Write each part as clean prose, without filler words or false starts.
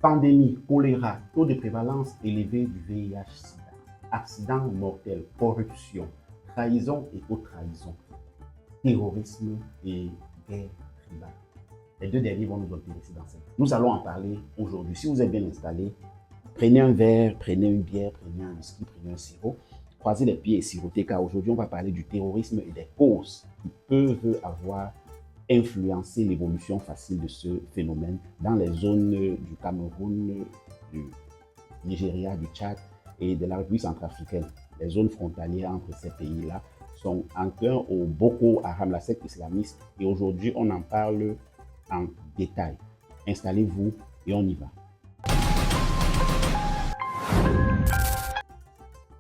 Pandémie, choléra, taux de prévalence élevé du VIH-Sida, accidents mortels, corruption, trahison et haute-trahison, terrorisme et guerre tribale. Les deux derniers vont nous intéresser dans cette. Nous allons en parler aujourd'hui. Si vous êtes bien installé, prenez un verre, prenez une bière, prenez un whisky, prenez un sirop, croisez les pieds et sirotez, car aujourd'hui on va parler du terrorisme et des causes qui peuvent avoir influencé l'évolution facile de ce phénomène dans les zones du Cameroun, du Nigeria, du Tchad et de la République centrafricaine. Les zones frontalières entre ces pays-là sont enclins au Boko Haram, la secte islamiste, et aujourd'hui on en parle en détail. Installez-vous et on y va.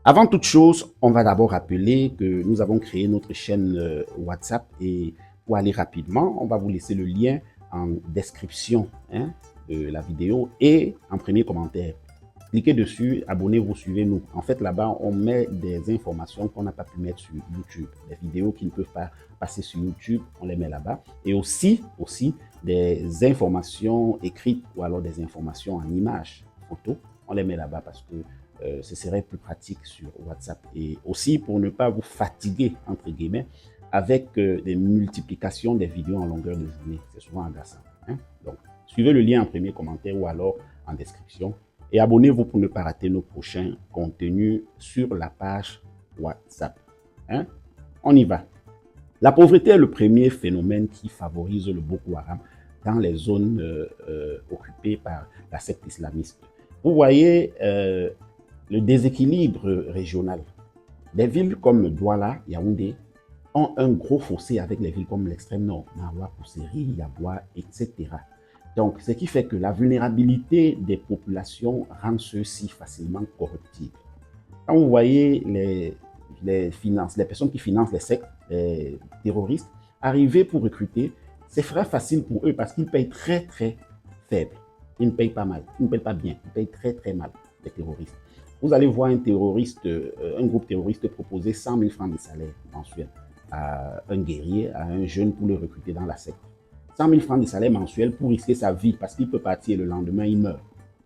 Avant toute chose, on va d'abord rappeler que nous avons créé notre chaîne WhatsApp et pour aller rapidement, on va vous laisser le lien en description de la vidéo et en premier commentaire. Cliquez dessus, abonnez-vous, suivez-nous. En fait, là-bas, on met des informations qu'on n'a pas pu mettre sur YouTube. Des vidéos qui ne peuvent pas passer sur YouTube, on les met là-bas. Et aussi des informations écrites ou alors des informations en images, photos, on les met là-bas parce que ce serait plus pratique sur WhatsApp. Et aussi pour ne pas vous fatiguer, entre guillemets, avec des multiplications des vidéos en longueur de journée. C'est souvent agaçant. Donc, suivez le lien en premier commentaire ou alors en description. Et abonnez-vous pour ne pas rater nos prochains contenus sur la page WhatsApp. On y va. La pauvreté est le premier phénomène qui favorise le Boko Haram dans les zones occupées par la secte islamiste. Vous voyez le déséquilibre régional. Des villes comme Douala, Yaoundé, ont un gros fossé avec les villes comme l'extrême nord, Maroua, Kousséri, Yaboua, etc. Donc, ce qui fait que la vulnérabilité des populations rend ceux-ci facilement corruptibles. Quand vous voyez les personnes qui financent les sectes, les terroristes, arriver pour recruter, c'est très facile pour eux parce qu'ils payent très faible. Ils ne payent pas mal, ils ne payent pas bien, ils payent très mal, les terroristes. Vous allez voir un groupe terroriste proposer 100 000 francs de salaire mensuel à un guerrier, à un jeune pour le recruter dans la secte. 100 000 francs de salaire mensuel pour risquer sa vie parce qu'il peut partir le lendemain, il meurt.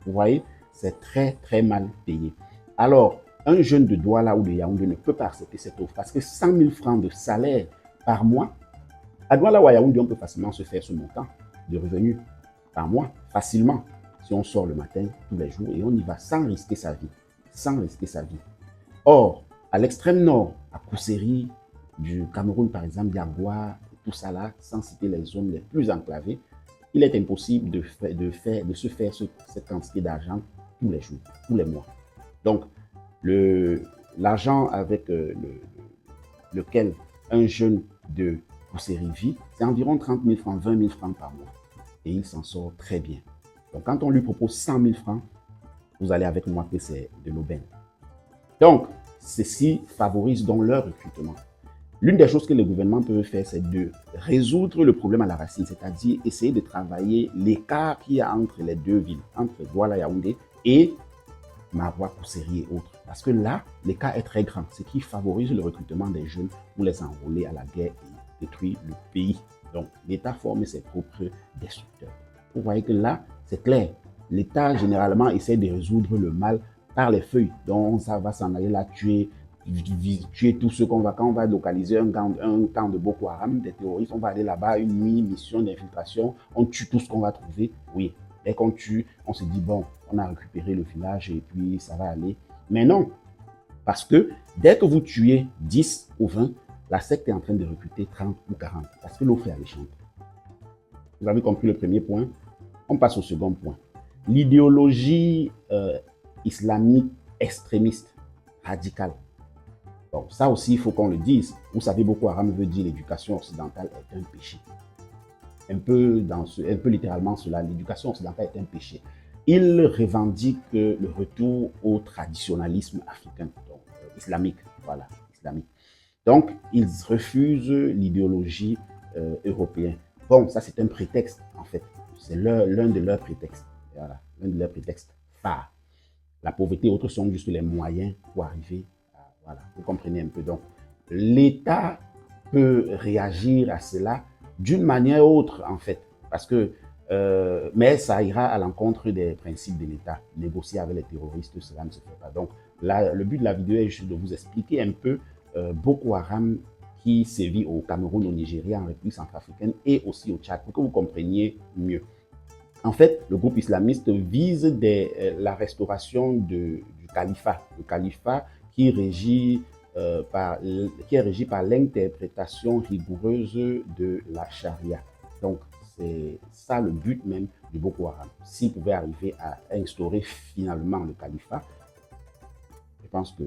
Vous voyez, c'est très mal payé. Alors, un jeune de Douala ou de Yaoundé ne peut pas accepter cette offre parce que 100 000 francs de salaire par mois, à Douala ou à Yaoundé, on peut facilement se faire ce montant de revenus par mois, facilement, si on sort le matin, tous les jours, et on y va sans risquer sa vie. Sans risquer sa vie. Or, à l'extrême nord, à Kousséri, du Cameroun par exemple, Yaboua, tout ça là, sans citer les zones les plus enclavées, il est impossible de se faire cette quantité d'argent tous les jours, tous les mois. Donc, l'argent avec lequel un jeune de Kousséri vit, c'est environ 30 000 francs, 20 000 francs par mois. Et il s'en sort très bien. Donc, quand on lui propose 100 000 francs, vous allez avec moi que c'est de l'aubaine. Donc, ceci favorise donc leur recrutement. L'une des choses que le gouvernement peut faire, c'est de résoudre le problème à la racine, c'est-à-dire essayer de travailler l'écart qu'il y a entre les deux villes, entre Douala Yaoundé et Maroua, Kousséri et autres. Parce que là, l'écart est très grand, ce qui favorise le recrutement des jeunes pour les enrôler à la guerre et détruire le pays. Donc, l'État forme ses propres destructeurs. Vous voyez que là, c'est clair. L'État, généralement, essaie de résoudre le mal par les feuilles. Donc, ça va s'en aller là, tuer tout ce qu'on va, quand on va localiser un camp de Boko Haram, des terroristes, on va aller là-bas, une nuit, mission d'infiltration, on tue tout ce qu'on va trouver. Oui, dès qu'on tue, on se dit, bon, on a récupéré le village et puis ça va aller. Mais non, parce que dès que vous tuez 10 ou 20, la secte est en train de recruter 30 ou 40, parce que l'offre est alléchante. Vous avez compris le premier point? On passe au second point. L'idéologie islamique extrémiste, radicale. Bon, ça aussi, il faut qu'on le dise. Vous savez, Boko Haram veut dire l'éducation occidentale est un péché. Un peu littéralement cela, l'éducation occidentale est un péché. Il revendique le retour au traditionnalisme africain, donc islamique, voilà, islamique. Donc, ils refusent l'idéologie européenne. Bon, ça c'est un prétexte, en fait. C'est l'un de leurs prétextes. Voilà, l'un de leurs prétextes phares. La pauvreté et autres sont juste les moyens pour arriver à... Voilà, vous comprenez un peu. Donc, l'État peut réagir à cela d'une manière ou autre, en fait. Parce que Mais ça ira à l'encontre des principes de l'État. Négocier avec les terroristes, cela ne se fait pas. Donc, là, le but de la vidéo est juste de vous expliquer un peu Boko Haram qui sévit au Cameroun, au Nigeria, en République centrafricaine et aussi au Tchad, pour que vous compreniez mieux. En fait, le groupe islamiste vise la restauration du califat. Le califat qui est régi par l'interprétation rigoureuse de la charia. Donc, c'est ça le but même du Boko Haram. S'ils pouvaient arriver à instaurer finalement le califat, je pense que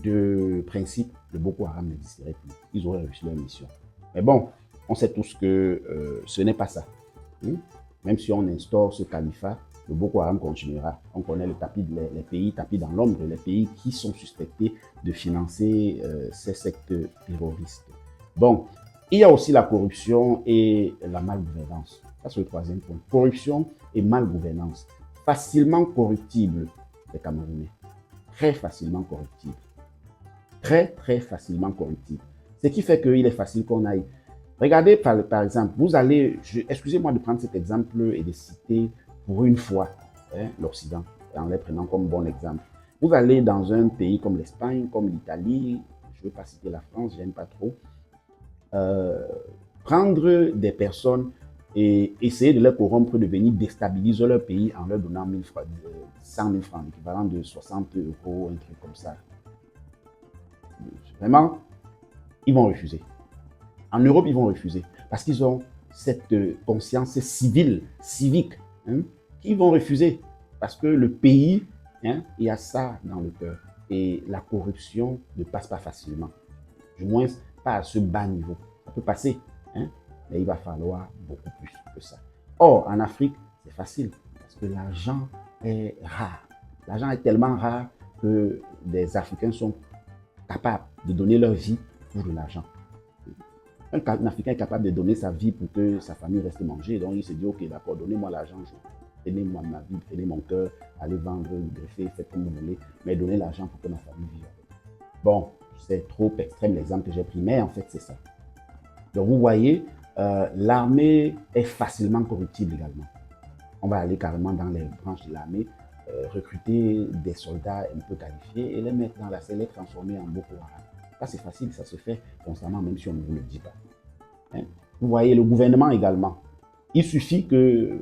de principe, le Boko Haram n'existerait plus. Ils auraient réussi leur mission. Mais bon, on sait tous que ce n'est pas ça. Même si on instaure ce califat, le Boko Haram continuera. On connaît les pays tapis dans l'ombre, les pays qui sont suspectés de financer ces sectes terroristes. Bon, il y a aussi la corruption et la malgouvernance. Ça, c'est le troisième point. Corruption et malgouvernance. Facilement corruptibles, les Camerounais. Très facilement corruptibles. Très, très facilement corruptibles. Ce qui fait qu'il est facile qu'on aille. Regardez par exemple, vous allez, excusez-moi de prendre cet exemple et de citer pour une fois l'Occident, en les prenant comme bon exemple. Vous allez dans un pays comme l'Espagne, comme l'Italie, je ne veux pas citer la France, j'aime pas trop, prendre des personnes et essayer de les corrompre, de venir déstabiliser leur pays en leur donnant 100 000 francs, l'équivalent de 60 euros, un truc comme ça. Vraiment, ils vont refuser. En Europe, ils vont refuser parce qu'ils ont cette conscience civile, civique, qu'ils vont refuser parce que le pays, il y a ça dans le cœur. Et la corruption ne passe pas facilement. Du moins, pas à ce bas niveau. Ça peut passer, mais il va falloir beaucoup plus que ça. Or, en Afrique, c'est facile parce que l'argent est rare. L'argent est tellement rare que des Africains sont capables de donner leur vie pour de l'argent. Un Africain est capable de donner sa vie pour que sa famille reste manger. Donc, il se dit, OK, d'accord, donnez-moi l'argent, donnez-moi ma vie, prenez mon cœur, allez vendre, greffer, faites comme vous voulez, mais donnez l'argent pour que ma famille vive. Bon, c'est trop extrême l'exemple que j'ai pris, mais en fait, c'est ça. Donc, vous voyez, l'armée est facilement corruptible également. On va aller carrément dans les branches de l'armée, recruter des soldats un peu qualifiés et les mettre dans la selle, les transformer en Boko Haram. Ça, c'est facile, ça se fait constamment, même si on ne vous le dit pas. Vous voyez, le gouvernement également. Il suffit que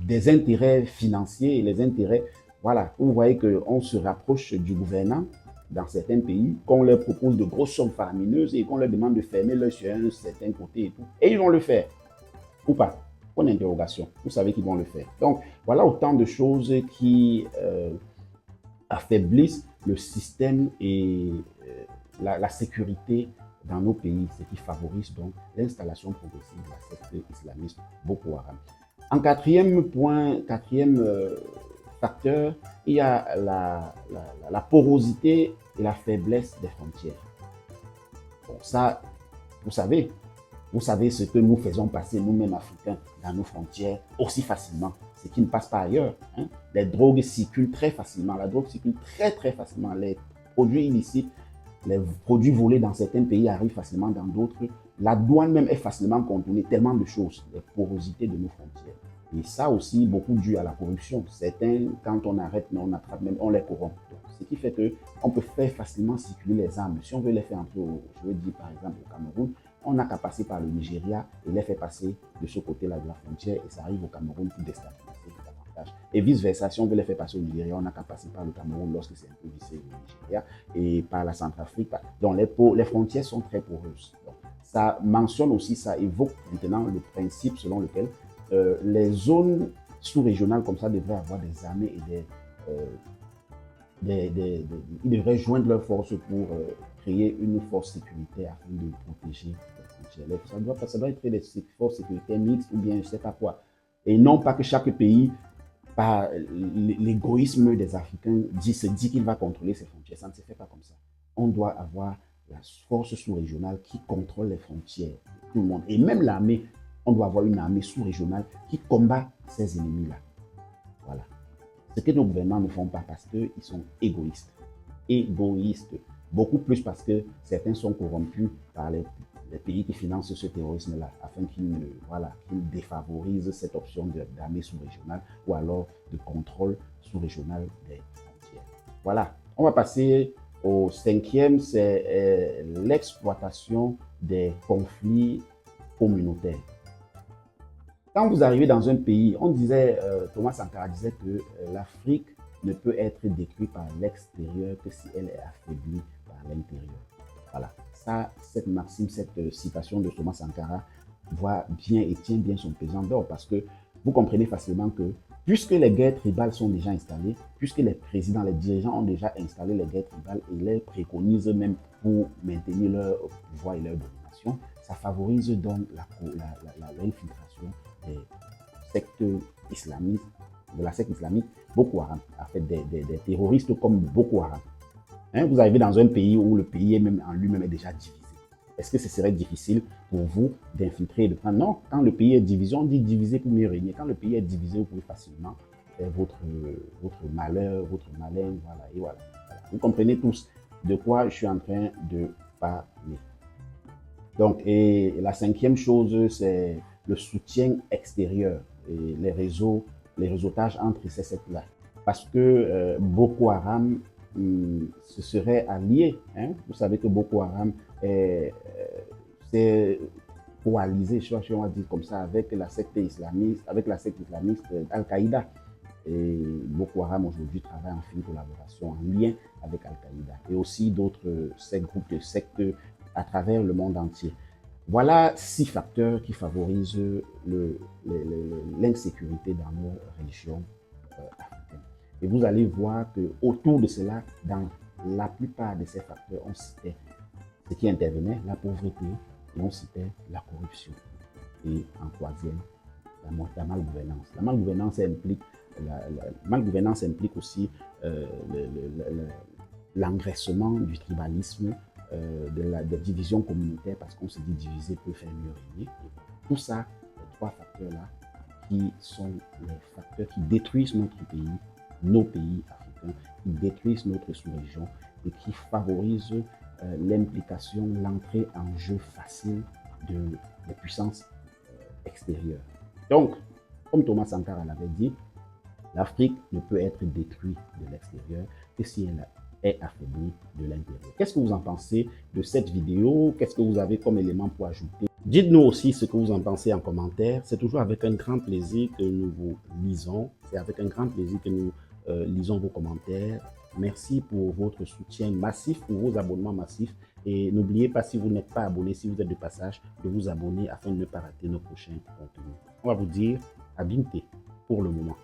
des intérêts financiers et les intérêts, voilà, vous voyez qu'on se rapproche du gouvernant dans certains pays, qu'on leur propose de grosses sommes faramineuses et qu'on leur demande de fermer l'œil sur un certain côté et tout. Et ils vont le faire, ou pas. Point d'interrogation. Vous savez qu'ils vont le faire. Donc, voilà autant de choses qui affaiblissent le système et la sécurité dans nos pays, ce qui favorise donc l'installation progressive de la secte islamiste Boko Haram. En quatrième point, facteur, il y a la porosité et la faiblesse des frontières. Bon, ça, vous savez ce que nous faisons passer, nous-mêmes Africains, dans nos frontières aussi facilement, ce qui ne passe pas ailleurs. Les drogues circulent très facilement, la drogue circule très très facilement, les produits illicites, les produits volés dans certains pays arrivent facilement dans d'autres. La douane même est facilement contournée, tellement de choses, les porosités de nos frontières. Et ça aussi, beaucoup dû à la corruption. Certains, quand on arrête, mais on attrape même, on les corrompt. Ce qui fait qu'on peut faire facilement circuler les armes. Si on veut les faire entrer, je veux dire par exemple au Cameroun, on n'a qu'à passer par le Nigeria et les faire passer de ce côté-là de la frontière et ça arrive au Cameroun pour déstabiliser davantage. Et vice-versa, si on veut les faire passer au Nigeria, on n'a qu'à passer par le Cameroun lorsque c'est un peu vissé au Nigeria et par la Centrafrique. Donc les frontières sont très poreuses. Donc, ça mentionne aussi, ça évoque maintenant le principe selon lequel les zones sous-régionales comme ça devraient avoir des armées et ils devraient joindre leurs forces pour créer une force sécuritaire afin de protéger les frontières. Ça doit être des forces sécuritaires mixtes ou bien je ne sais pas quoi. Et non pas que chaque pays, par l'égoïsme des Africains, se dit qu'il va contrôler ses frontières. Ça ne se fait pas comme ça. On doit avoir la force sous-régionale qui contrôle les frontières de tout le monde. Et même l'armée, on doit avoir une armée sous-régionale qui combat ces ennemis-là. Voilà. Ce que nos gouvernements ne font pas parce qu'ils sont égoïstes. Égoïstes. Beaucoup plus parce que certains sont corrompus par les des pays qui financent ce terrorisme-là, afin qu'ils qu'ils défavorisent cette option d'armée sous-régionale ou alors de contrôle sous-régional des frontières. Voilà, on va passer au cinquième, c'est l'exploitation des conflits communautaires. Quand vous arrivez dans un pays, on disait, Thomas Sankara disait que l'Afrique ne peut être détruite par l'extérieur que si elle est affaiblie par l'intérieur. Voilà, ça, cette maxime, cette citation de Thomas Sankara voit bien et tient bien son pesant d'or parce que vous comprenez facilement que puisque les guerres tribales sont déjà installées, puisque les présidents, les dirigeants ont déjà installé les guerres tribales et les préconisent même pour maintenir leur pouvoir et leur domination, ça favorise donc l'infiltration des sectes islamistes, de la secte islamique Boko Haram, en fait des terroristes comme Boko Haram. Hein, vous arrivez dans un pays où le pays est même en lui-même est déjà divisé. Est-ce que ce serait difficile pour vous d'infiltrer et de prendre? Non, quand le pays est divisé, on dit diviser pour mieux régner. Quand le pays est divisé, vous pouvez facilement faire votre malheur, votre malin, voilà, et voilà. Vous comprenez tous de quoi je suis en train de parler. Donc, et la cinquième chose, c'est le soutien extérieur et les réseautages entre ces sectes-là. Parce que Boko Haram se serait allié. Hein? Vous savez que Boko Haram c'est coalisé, on va dire comme ça, avec la secte islamiste, Al-Qaïda. Et Boko Haram aujourd'hui travaille en fine collaboration, en lien avec Al-Qaïda et aussi d'autres groupes de sectes à travers le monde entier. Voilà 6 facteurs qui favorisent l'insécurité dans nos régions africaines. Et vous allez voir qu'autour de cela, dans la plupart de ces facteurs, on citait ce qui intervenait, la pauvreté, et on citait la corruption. Et en troisième, la malgouvernance. La malgouvernance implique aussi l'engraissement du tribalisme, de division communautaire, parce qu'on se dit diviser peut faire mieux régner. Tout ça, les 3 facteurs-là, qui sont les facteurs qui détruisent notre pays, nos pays africains, qui détruisent notre sous-région et qui favorisent l'implication, l'entrée en jeu facile des puissances extérieures. Donc, comme Thomas Sankara l'avait dit, l'Afrique ne peut être détruite de l'extérieur que si elle est affaiblie de l'intérieur. Qu'est-ce que vous en pensez de cette vidéo? Qu'est-ce que vous avez comme élément pour ajouter? Dites-nous aussi ce que vous en pensez en commentaire. C'est toujours avec un grand plaisir que nous vous lisons. C'est avec un grand plaisir que nous lisons vos commentaires. Merci pour votre soutien massif, pour vos abonnements massifs. Et n'oubliez pas, si vous n'êtes pas abonné, si vous êtes de passage, de vous abonner afin de ne pas rater nos prochains contenus. On va vous dire à bientôt pour le moment.